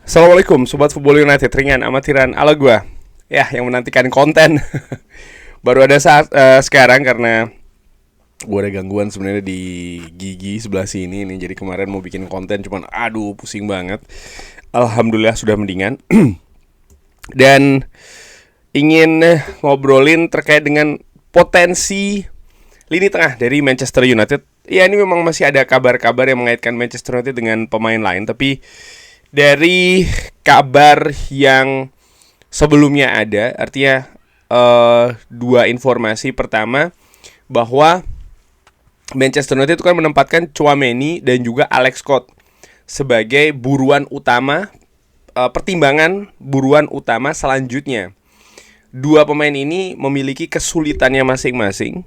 Assalamualaikum Sobat Football United, ringan amatiran ala gua. Ya, yang menantikan konten. Baru ada saat sekarang karena gua ada gangguan sebenarnya di gigi sebelah sini nih. Jadi kemarin mau bikin konten cuman aduh pusing banget. Alhamdulillah sudah mendingan. Dan ingin ngobrolin terkait dengan potensi lini tengah dari Manchester United. Ya, ini memang masih ada kabar-kabar yang mengaitkan Manchester United dengan pemain lain, tapi dari kabar yang sebelumnya ada, artinya dua informasi. Pertama, bahwa Manchester United itu kan menempatkan Tchouaméni dan juga Alex Scott sebagai buruan utama, pertimbangan buruan utama selanjutnya. Dua pemain ini memiliki kesulitannya masing-masing.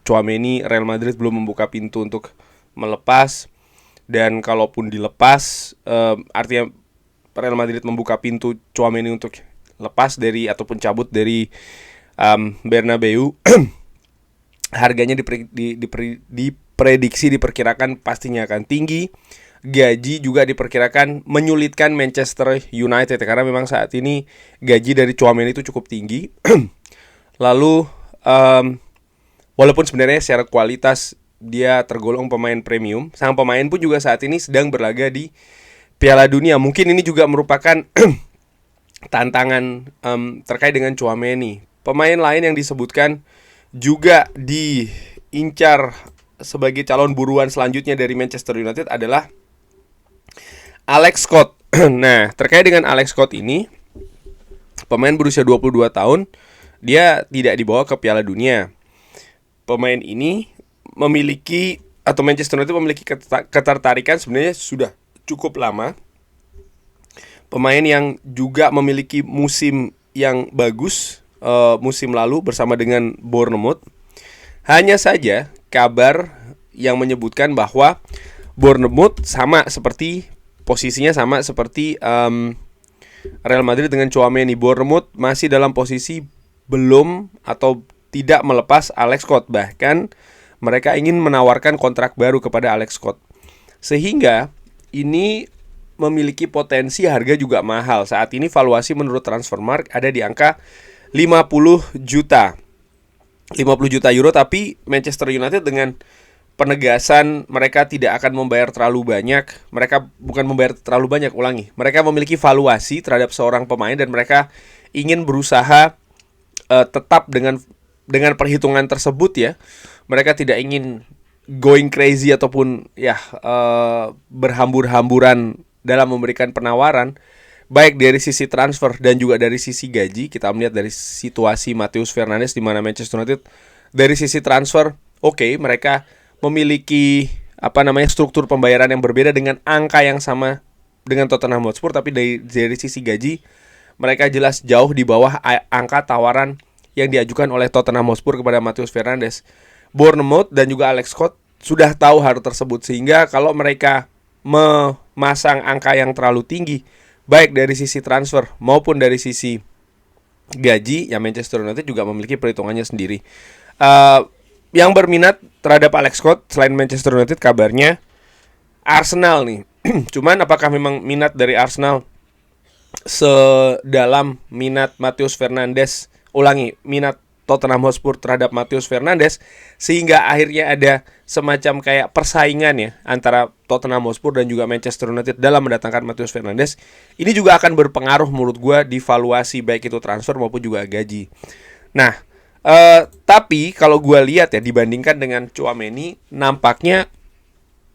Tchouaméni, Real Madrid belum membuka pintu untuk melepas. Dan kalaupun dilepas, artinya Real Madrid membuka pintu Tchouaméni untuk lepas dari ataupun cabut dari Bernabeu. Harganya diprediksi diperkirakan pastinya akan tinggi. Gaji juga diperkirakan menyulitkan Manchester United karena memang saat ini gaji dari Tchouaméni itu cukup tinggi. Lalu walaupun sebenarnya secara kualitas dia tergolong pemain premium, sang pemain pun juga saat ini sedang berlaga di Piala Dunia. Mungkin ini juga merupakan tantangan terkait dengan Tchouaméni. Pemain lain yang disebutkan juga diincar sebagai calon buruan selanjutnya dari Manchester United adalah Alex Scott. Nah, terkait dengan Alex Scott ini, pemain berusia 22 tahun, dia tidak dibawa ke Piala Dunia. Pemain ini memiliki, atau Manchester United memiliki ketertarikan sebenarnya sudah cukup lama. Pemain yang juga memiliki musim yang bagus musim lalu bersama dengan Bournemouth. Hanya saja kabar yang menyebutkan bahwa Bournemouth posisinya sama seperti Real Madrid dengan Tchouaméni. Bournemouth masih dalam posisi belum atau tidak melepas Alex Scott. Bahkan mereka ingin menawarkan kontrak baru kepada Alex Scott. Sehingga ini memiliki potensi harga juga mahal. Saat ini valuasi menurut Transfermarkt ada di angka 50 juta euro. Tapi Manchester United dengan penegasan mereka tidak akan membayar terlalu banyak. Mereka memiliki valuasi terhadap seorang pemain dan mereka ingin berusaha tetap dengan perhitungan tersebut ya. Mereka tidak ingin going crazy ataupun berhambur-hamburan dalam memberikan penawaran, baik dari sisi transfer dan juga dari sisi gaji. Kita melihat dari situasi Matheus Fernandes di mana Manchester United dari sisi transfer, mereka memiliki struktur pembayaran yang berbeda dengan angka yang sama dengan Tottenham Hotspur, tapi dari sisi gaji mereka jelas jauh di bawah angka tawaran yang diajukan oleh Tottenham Hotspur kepada Matheus Fernandes. Bournemouth dan juga Alex Scott sudah tahu hal tersebut, sehingga kalau mereka memasang angka yang terlalu tinggi baik dari sisi transfer maupun dari sisi gaji, ya Manchester United juga memiliki perhitungannya sendiri. Yang berminat terhadap Alex Scott selain Manchester United kabarnya Arsenal nih. Cuman apakah memang minat dari Arsenal sedalam minat Matheus Fernandes? Minat Tottenham Hotspur terhadap Matheus Fernandes, sehingga akhirnya ada semacam kayak persaingan ya antara Tottenham Hotspur dan juga Manchester United dalam mendatangkan Matheus Fernandes. Ini juga akan berpengaruh menurut gue di valuasi baik itu transfer maupun juga gaji. Nah, tapi kalau gue lihat ya, dibandingkan dengan Tchouaméni, nampaknya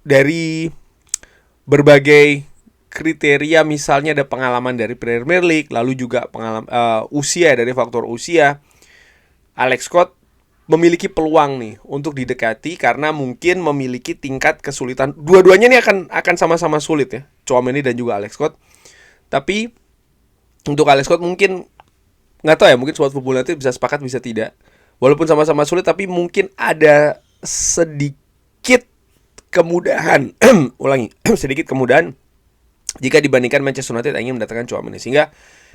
dari berbagai kriteria, misalnya ada pengalaman dari Premier League, lalu juga usia, dari faktor usia, Alex Scott memiliki peluang nih untuk didekati karena mungkin memiliki tingkat kesulitan. Dua-duanya ini akan sama-sama sulit ya, Tchouaméni dan juga Alex Scott. Tapi untuk Alex Scott mungkin nggak tahu ya, mungkin Sobat Football nanti bisa sepakat bisa tidak. Walaupun sama-sama sulit, tapi mungkin ada sedikit kemudahan sedikit kemudahan jika dibandingkan Manchester United ingin mendatangkan Tchouaméni, sehingga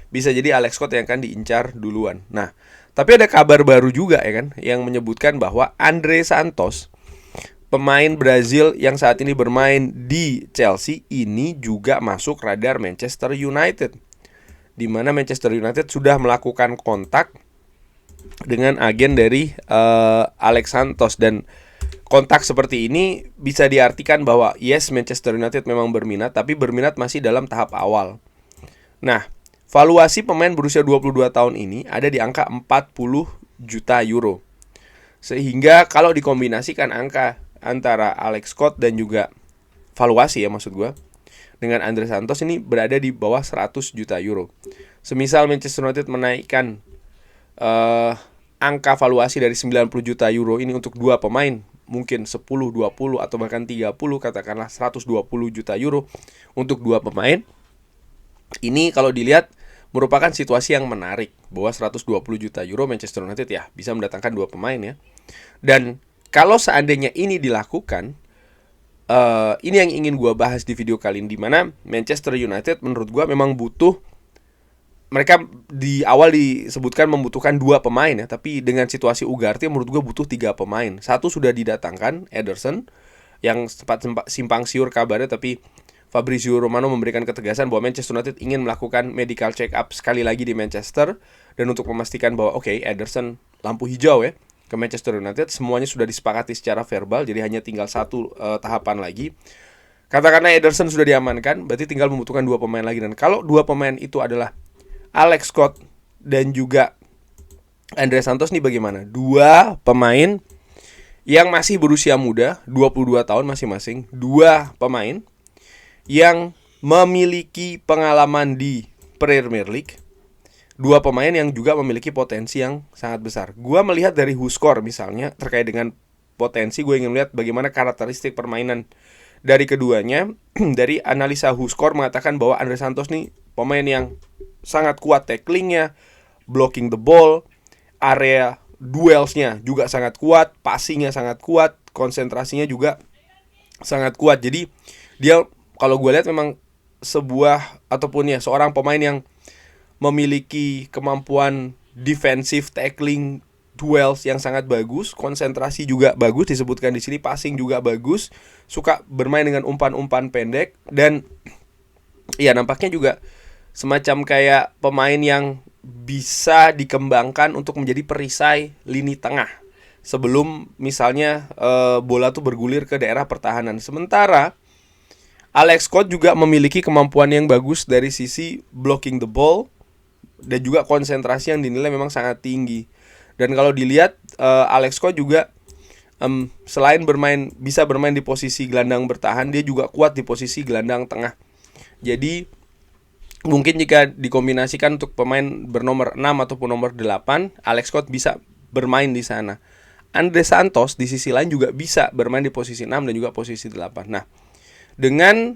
bisa jadi Alex Scott yang akan diincar duluan. Nah, tapi ada kabar baru juga ya kan, yang menyebutkan bahwa Andre Santos pemain Brazil yang saat ini bermain di Chelsea ini juga masuk radar Manchester United, di mana Manchester United sudah melakukan kontak dengan agen dari Alex Santos. Dan kontak seperti ini bisa diartikan bahwa yes, Manchester United memang berminat, tapi berminat masih dalam tahap awal. Nah, valuasi pemain berusia 22 tahun ini ada di angka 40 juta euro. Sehingga kalau dikombinasikan angka antara Alex Scott dan juga valuasi ya maksud gue, dengan Andre Santos ini berada di bawah 100 juta euro. Semisal Manchester United menaikkan angka valuasi dari 90 juta euro ini untuk dua pemain, mungkin 10, 20 atau bahkan 30, katakanlah 120 juta euro untuk dua pemain. Ini kalau dilihat merupakan situasi yang menarik, bahwa 120 juta euro Manchester United ya bisa mendatangkan dua pemain ya. Dan kalau seandainya ini dilakukan, ini yang ingin gue bahas di video kali ini, dimana Manchester United menurut gue memang butuh, mereka di awal disebutkan membutuhkan dua pemain ya, tapi dengan situasi Ugarte menurut gue butuh 3 pemain. Satu sudah didatangkan, Ederson, yang sempat simpang siur kabarnya, tapi Fabrizio Romano memberikan ketegasan bahwa Manchester United ingin melakukan medical check up sekali lagi di Manchester, dan untuk memastikan bahwa oke, Ederson lampu hijau ya ke Manchester United, semuanya sudah disepakati secara verbal, jadi hanya tinggal satu tahapan lagi. Katakanlah Ederson sudah diamankan, berarti tinggal membutuhkan dua pemain lagi. Dan kalau dua pemain itu adalah Alex Scott dan juga Andre Santos, nih bagaimana? Dua pemain yang masih berusia muda, 22 tahun masing-masing. Dua pemain yang memiliki pengalaman di Premier League. Dua pemain yang juga memiliki potensi yang sangat besar. Gua melihat dari WhoScore misalnya, terkait dengan potensi, gue ingin melihat bagaimana karakteristik permainan dari keduanya. Dari analisa WhoScore mengatakan bahwa Andre Santos nih pemain yang sangat kuat tacklingnya, blocking the ball, area duelsnya juga sangat kuat, passingnya sangat kuat, konsentrasinya juga sangat kuat. Jadi dia kalau gue lihat memang sebuah ataupun ya seorang pemain yang memiliki kemampuan defensive tackling, duels yang sangat bagus, konsentrasi juga bagus disebutkan di sini, passing juga bagus, suka bermain dengan umpan-umpan pendek, dan ya nampaknya juga semacam kayak pemain yang bisa dikembangkan untuk menjadi perisai lini tengah sebelum misalnya bola tuh bergulir ke daerah pertahanan. Sementara Alex Scott juga memiliki kemampuan yang bagus dari sisi blocking the ball dan juga konsentrasi yang dinilai memang sangat tinggi. Dan kalau dilihat Alex Scott juga selain bisa bermain di posisi gelandang bertahan, dia juga kuat di posisi gelandang tengah. Jadi mungkin jika dikombinasikan untuk pemain bernomor 6 ataupun nomor 8, Alex Scott bisa bermain di sana. Andre Santos di sisi lain juga bisa bermain di posisi 6 dan juga posisi 8. Nah, dengan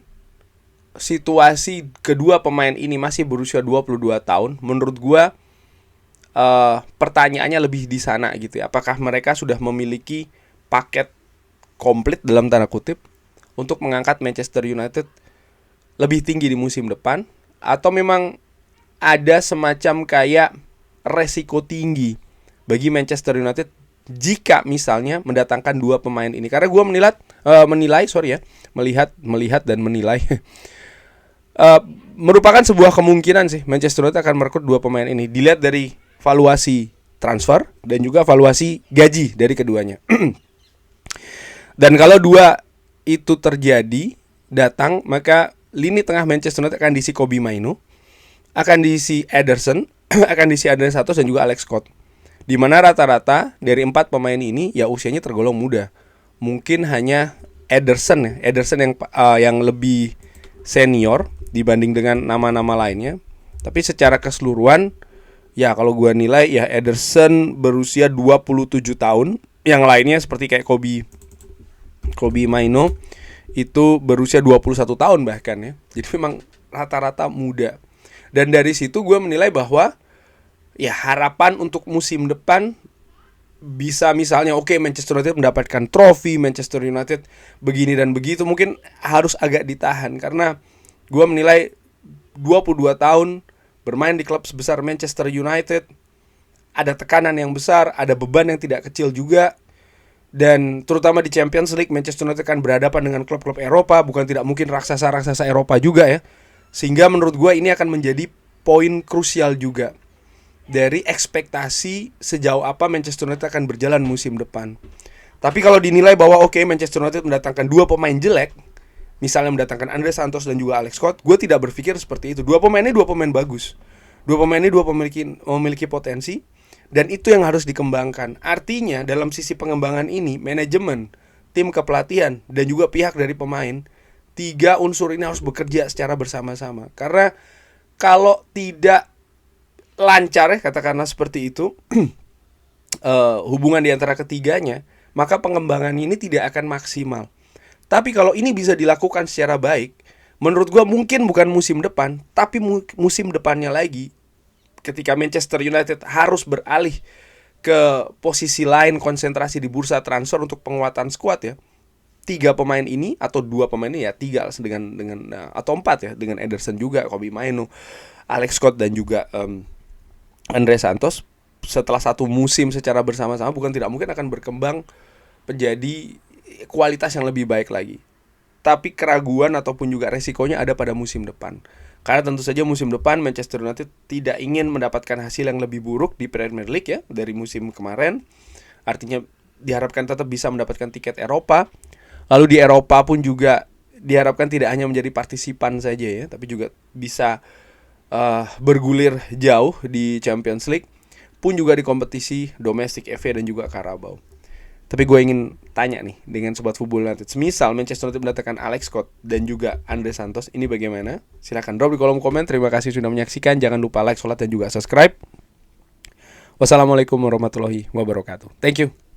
situasi kedua pemain ini masih berusia 22 tahun, menurut gua pertanyaannya lebih di sana gitu ya. Apakah mereka sudah memiliki paket komplit dalam tanda kutip untuk mengangkat Manchester United lebih tinggi di musim depan, atau memang ada semacam kayak resiko tinggi bagi Manchester United jika misalnya mendatangkan dua pemain ini. Karena gue melihat dan menilai merupakan sebuah kemungkinan sih Manchester United akan merekrut dua pemain ini. Dilihat dari valuasi transfer dan juga valuasi gaji dari keduanya. Dan kalau dua itu terjadi datang, maka lini tengah Manchester United akan diisi Kobbie Mainoo, akan diisi Ederson, akan diisi Andre Santos dan juga Alex Scott. Di mana rata-rata dari 4 pemain ini ya usianya tergolong muda. Mungkin hanya Ederson yang lebih senior dibanding dengan nama-nama lainnya. Tapi secara keseluruhan ya kalau gue nilai ya Ederson berusia 27 tahun, yang lainnya seperti kayak Kobbie Mainoo itu berusia 21 tahun bahkan ya. Jadi memang rata-rata muda. Dan dari situ gue menilai bahwa ya harapan untuk musim depan bisa misalnya Manchester United mendapatkan trofi, Manchester United begini dan begitu, mungkin harus agak ditahan. Karena gue menilai 22 tahun bermain di klub sebesar Manchester United, ada tekanan yang besar, ada beban yang tidak kecil juga. Dan terutama di Champions League, Manchester United akan berhadapan dengan klub-klub Eropa, bukan tidak mungkin raksasa-raksasa Eropa juga ya. Sehingga menurut gue ini akan menjadi poin krusial juga dari ekspektasi sejauh apa Manchester United akan berjalan musim depan. Tapi kalau dinilai bahwa oke, Manchester United mendatangkan 2 pemain jelek, misalnya mendatangkan Andre Santos dan juga Alex Scott, gue tidak berpikir seperti itu. 2 pemain ini 2 pemain bagus. 2 pemain ini memiliki potensi, dan itu yang harus dikembangkan. Artinya dalam sisi pengembangan ini, manajemen, tim kepelatihan, dan juga pihak dari pemain, 3 unsur ini harus bekerja secara bersama-sama. Karena kalau tidak lancar ya, katakanlah seperti itu, hubungan di antara ketiganya, maka pengembangan ini tidak akan maksimal. Tapi kalau ini bisa dilakukan secara baik, menurut gue mungkin bukan musim depan, tapi musim depannya lagi, ketika Manchester United harus beralih ke posisi lain, konsentrasi di bursa transfer untuk penguatan skuad ya. 3 pemain ini atau 2 pemain ini ya, 3 dengan atau 4 ya, dengan Ederson juga, Kobbie Mainoo, Alex Scott dan juga Andre Santos, setelah 1 musim secara bersama-sama bukan tidak mungkin akan berkembang menjadi kualitas yang lebih baik lagi. Tapi keraguan ataupun juga resikonya ada pada musim depan. Karena tentu saja musim depan Manchester United tidak ingin mendapatkan hasil yang lebih buruk di Premier League ya dari musim kemarin. Artinya diharapkan tetap bisa mendapatkan tiket Eropa. Lalu di Eropa pun juga diharapkan tidak hanya menjadi partisipan saja ya, tapi juga bisa bergulir jauh di Champions League, pun juga di kompetisi domestik FA dan juga Carabao. Tapi gue ingin tanya nih dengan Sobat Football United, semisal Manchester United mendatangkan Alex Scott dan juga Andre Santos, ini bagaimana? Silahkan drop di kolom komen. Terima kasih sudah menyaksikan. Jangan lupa like, sholat, dan juga subscribe. Wassalamualaikum warahmatullahi wabarakatuh. Thank you.